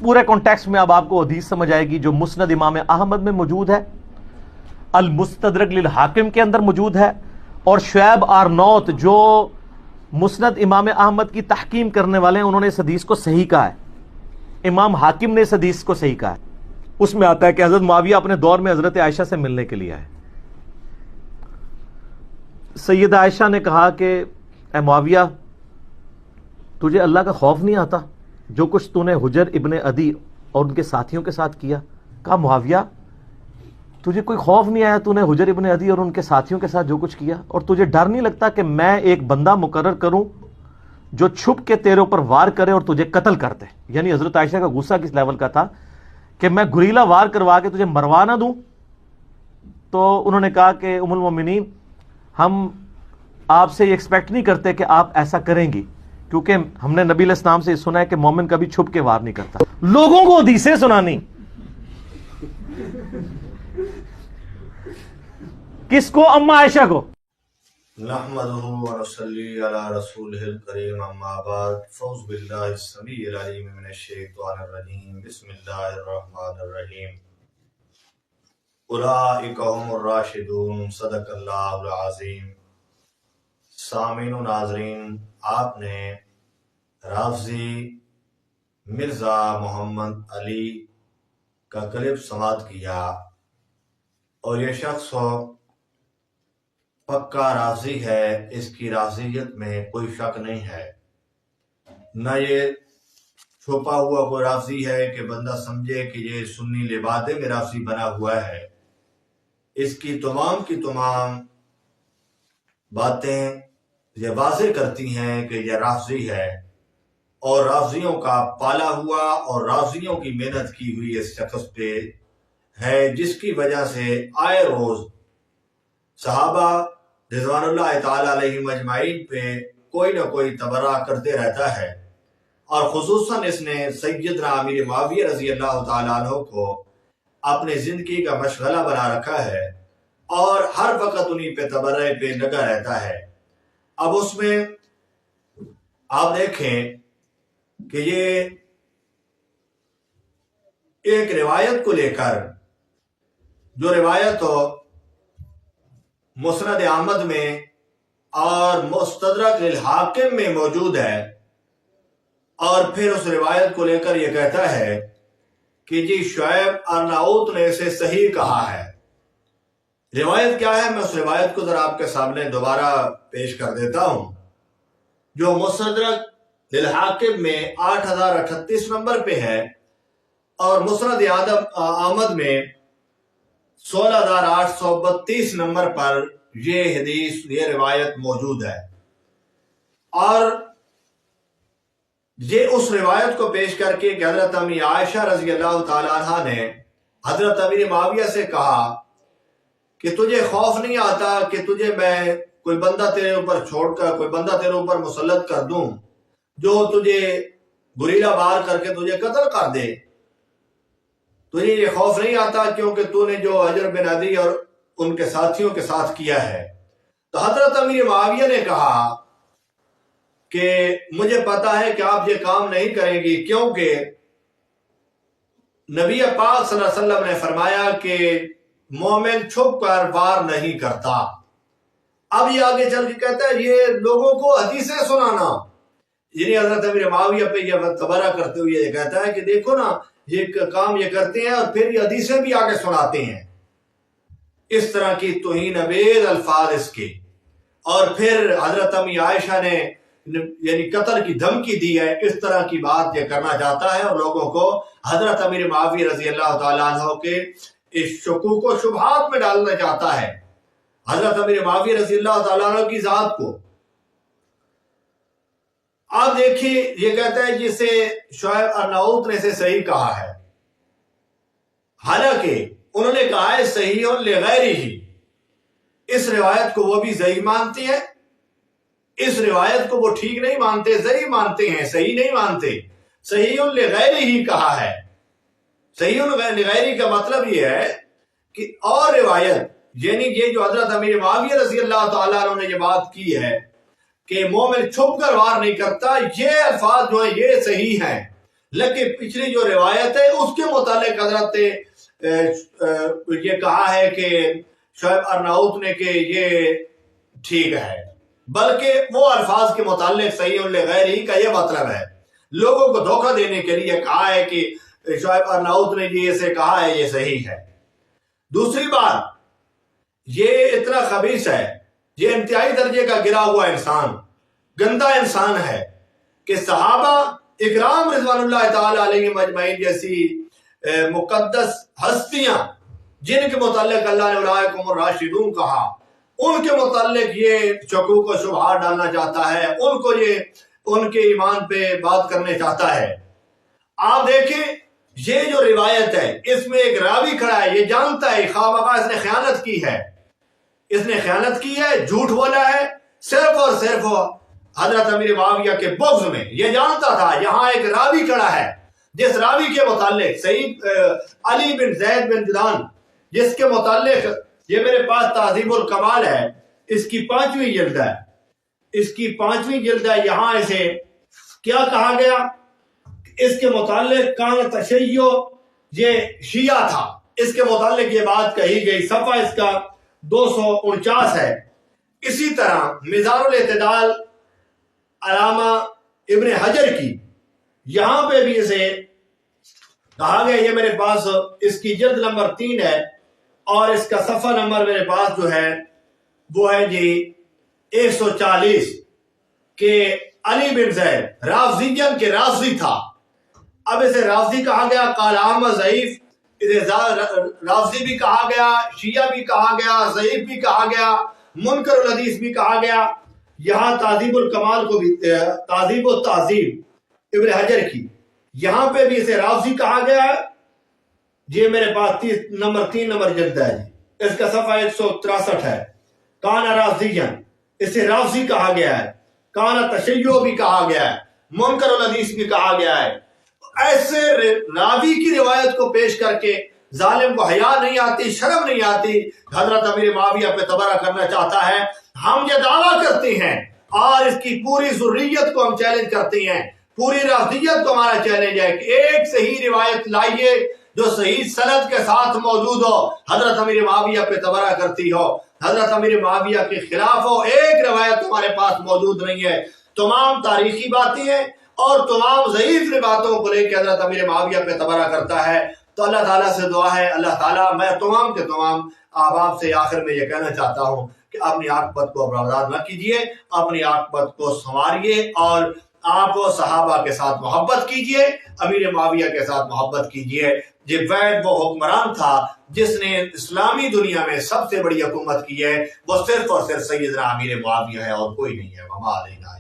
پورے کانٹیکسٹ میں اب آپ کو حدیث سمجھ آئے گی جو مسند امام احمد میں موجود ہے، المستدرک للحاکم کے اندر موجود ہے، اور شعیب آرنوت جو مسند امام احمد کی تحکیم کرنے والے ہیں، انہوں نے اس حدیث کو صحیح کہا ہے، امام حاکم نے اس حدیث کو صحیح کہا ہے۔ اس میں آتا ہے کہ حضرت معاویہ اپنے دور میں حضرت عائشہ سے ملنے کے لیے آئے۔ سیدہ عائشہ نے کہا کہ اے معاویہ، تجھے اللہ کا خوف نہیں آتا جو کچھ تو نے حجر ابن عدی اور ان کے ساتھیوں کے ساتھ کیا؟ کہا معاویہ تجھے کوئی خوف نہیں آیا تو نے حجر ابن عدی اور ان کے ساتھیوں کے ساتھ جو کچھ کیا؟ اور تجھے ڈر نہیں لگتا کہ میں ایک بندہ مقرر کروں جو چھپ کے تیرے اوپر وار کرے اور تجھے قتل کر دے؟ یعنی حضرت عائشہ کا غصہ کس لیول کا تھا کہ میں گریلا وار کروا کے تجھے مروا نہ دوں؟ تو انہوں نے کہا کہ ام المومنین، ہم آپ سے یہ ایکسپیکٹ نہیں کرتے کہ آپ ایسا کریں گی، کیونکہ ہم نے نبی علیہ السلام سے یہ سنا ہے کہ مومن کبھی چھپ کے وار نہیں کرتا۔ لوگوں کو حدیثیں سنانی، کس کو؟ اما عائشہ کو۔ نحمده ونصلي على رسوله الكريم اما بعد فاعوذ بالله السميع العليم من الشيطان الرجيم بسم الله الرحمن الرحيم اولئك هم الراشدون صدق اللہ العظیم۔ سامعین و ناظرین، آپ نے رافضی مرزا محمد علی کا کلپ سماعت کیا، اور یہ شخص پکا رافضی ہے، اس کی رافضیت میں کوئی شک نہیں ہے، نہ یہ چھپا ہوا کوئی رافضی ہے کہ بندہ سمجھے کہ یہ سنی لبادے میں رافضی بنا ہوا ہے۔ اس کی تمام باتیں یہ واضح کرتی ہیں کہ یہ رافضی ہے، اور رافضیوں کا پالا ہوا اور رافضیوں کی محنت کی ہوئی اس شخص پہ ہے، جس کی وجہ سے آئے روز صحابہ رضوان اللہ تعالی علیہم اجمعین پہ کوئی نہ کوئی تبرہ کرتے رہتا ہے، اور خصوصاً اس نے سیدنا امیر معاویہ رضی اللہ تعالیٰ عنہ کو اپنے زندگی کا مشغلہ بنا رکھا ہے، اور ہر وقت انہی پہ تبرہ پہ لگا رہتا ہے۔ اب اس میں آپ دیکھیں کہ یہ ایک روایت کو لے کر، جو روایت مسند احمد میں اور مستدرک للحاکم میں موجود ہے، اور پھر اس روایت کو لے کر یہ کہتا ہے کہ جی شعیب ارناؤت نے اسے صحیح کہا ہے۔ روایت کیا ہے؟ میں اس روایت کو ذرا آپ کے سامنے دوبارہ پیش کر دیتا ہوں، جو مستدرک للحاکم میں 8038 نمبر پہ ہے، اور مسند احمد میں 16832 نمبر پر یہ حدیث، یہ روایت موجود ہے۔ اور یہ اس روایت کو پیش کر کے کہ حضرت امی عائشہ رضی اللہ تعالیٰ عنہ نے حضرت امیر معاویہ سے کہا کہ تجھے خوف نہیں آتا کہ تجھے میں کوئی بندہ تیرے اوپر چھوڑ کر، کوئی بندہ تیرے اوپر مسلط کر دوں جو تجھے گریلا وار کر کے تجھے قتل کر دے؟ تجھے یہ خوف نہیں آتا کیونکہ تو نے جو حجر بن عدی اور ان کے ساتھیوں کے ساتھ کیا ہے؟ تو حضرت امیر معاویہ نے کہا کہ مجھے پتا ہے کہ آپ یہ کام نہیں کریں گی، کیونکہ نبی پاک صلی اللہ علیہ وسلم نے فرمایا کہ مومن چھپ کر وار نہیں کرتا۔ اب یہ آگے چل کے کہتا ہے یہ لوگوں کو حدیثیں سنانا، یعنی حضرت امیر معاویہ پہ یہ تبرہ کرتے ہوئے یہ کہتا ہے کہ دیکھو نا، یہ کام یہ کرتے ہیں اور پھر یہ حدیثیں بھی آگے سناتے ہیں، اس طرح کی توہین آمیز الفاظ اس کے۔ اور پھر حضرت امی عائشہ نے یعنی قتل کی دھمکی دی ہے، اس طرح کی بات یہ کرنا چاہتا ہے، اور لوگوں کو حضرت امیر معاویہ رضی اللہ تعالیٰ عنہ کے اس شکوک و شبہات میں ڈالنا چاہتا ہے، حضرت امیر معاویہ رضی اللہ تعالیٰ عنہ کی ذات کو۔ آپ دیکھیے یہ کہتا ہے جسے شعیب ارناؤت نے اسے صحیح کہا ہے، حالانکہ انہوں نے کہا ہے صحیح لغیرہ، اس روایت کو وہ بھی صحیح مانتے ہیں، اس روایت کو وہ ٹھیک نہیں مانتے، صحیح مانتے ہیں، صحیح نہیں مانتے۔ صحیح لغیرہ ہی کہا ہے۔ صحیح لغیرہ کا مطلب یہ ہے کہ اور روایت، یعنی یہ جو حضرت امیر معاویہ رضی اللہ تعالیٰ عنہ نے یہ بات کی ہے کہ مومن چھپ کر وار نہیں کرتا، یہ الفاظ جو ہیں یہ صحیح ہیں، لیکن پچھلی جو روایت ہے اس کے متعلق حضرت یہ کہا ہے کہ شعیب ارناؤت نے کہ یہ ٹھیک ہے، بلکہ وہ الفاظ کے متعلق صحیح غیر ہی کا یہ مطلب ہے، لوگوں کو دھوکہ دینے کے لیے کہا ہے کہ شعیب ارناؤت نے یہ سے کہا ہے یہ صحیح ہے۔ دوسری بات، یہ اتنا خبیث ہے، یہ انتہائی درجے کا گرا ہوا انسان، گندا انسان ہے کہ صحابہ اکرام رضوان اللہ تعالی علیہ مجمعین جیسی مقدس ہستیاں جن کے متعلق اللہ نے اولئکم الراشدون کہا، ان کے متعلق یہ شکوک و شبہات ڈالنا چاہتا ہے، ان کو یہ ان کے ایمان پہ بات کرنے چاہتا ہے۔ آپ دیکھیں یہ جو روایت ہے اس میں ایک راوی کھڑا ہے، یہ جانتا ہے خواہ مخواہ اس نے خیانت کی ہے، اس نے خیانت کی ہے، جھوٹ بولا ہے، صرف اور صرف حضرت امیر معاویہ کے بغض میں، یہ جانتا تھا۔ یہاں ایک راوی کھڑا ہے جس راوی کے متعلق سعید علی بن زید بن جدعان، جس کے متعلق یہ میرے پاس تہذیب الکمال ہے، اس کی 5ویں جلد ہے، اس کی 5ویں جلد ہے۔ یہاں اسے کیا کہا گیا؟ اس کے متعلق کان تشیع، یہ شیعہ تھا، اس کے متعلق یہ بات کہی گئی، صفحہ اس کا 249 ہے۔ اسی طرح مزار الاعتدال علامہ ابن حجر کی، یہاں پہ بھی اسے کہا گیا، یہ میرے پاس اس کی جلد نمبر 3 ہے اور اس کا صفحہ نمبر میرے پاس جو ہے وہ ہے جی 140، کہ علی بن زید رافضیین کے رافضی تھا۔ اب اسے رافضی کہا گیا، قال احمد ضعیف، اسے رافضی بھی کہا گیا، شیعہ بھی کہا گیا، ضعیف بھی کہا گیا، منکر الحدیث بھی کہا گیا۔ یہاں تہذیب الکمال کو بھی، تہذیب و تہذیب ابن حجر کی، یہاں پہ بھی اسے رافضی کہا گیا ہے۔ یہ میرے پاس 3 نمبر جلد ہے، اس کا صفحہ 163 ہے۔ کان رافضیین، اسے رافضی کہا گیا ہے، کان تشیع بھی کہا گیا ہے، منکر الحدیث بھی کہا گیا ہے۔ ایسے راوی کی روایت کو پیش کر کے ظالم کو حیا نہیں آتی، شرم نہیں آتی، حضرت امیر معاویہ پہ تبرہ کرنا چاہتا ہے۔ ہم یہ دعویٰ کرتے ہیں اور اس کی پوری ذریت کو ہم چیلنج کرتے ہیں، پوری رافضیت کو ہمارا چیلنج ہے کہ ایک صحیح روایت لائیے جو صحیح سند کے ساتھ موجود ہو، حضرت امیر معاویہ پہ تبرہ کرتی ہو، حضرت امیر معاویہ کے خلاف ہو۔ ایک روایت ہمارے پاس موجود نہیں ہے، تمام تاریخی باتیں ہیں اور تمام ضعیف باتوں کو لے کے حضرت امیر معاویہ پہ تبرہ کرتا ہے۔ تو اللہ تعالیٰ سے دعا ہے، اللہ تعالیٰ، میں تمام کے تمام احباب سے آخر میں یہ کہنا چاہتا ہوں کہ اپنی عاقبت کو برباد نہ کیجیے، اپنی عاقبت کو سنواریے اور آپ صحابہ کے ساتھ محبت کیجیے، امیر معاویہ کے ساتھ محبت کیجیے۔ یہ وید وہ حکمران تھا جس نے اسلامی دنیا میں سب سے بڑی حکومت کی ہے، وہ صرف اور صرف سیدنا امیر معاویہ ہے اور کوئی نہیں ہے۔ وما علینا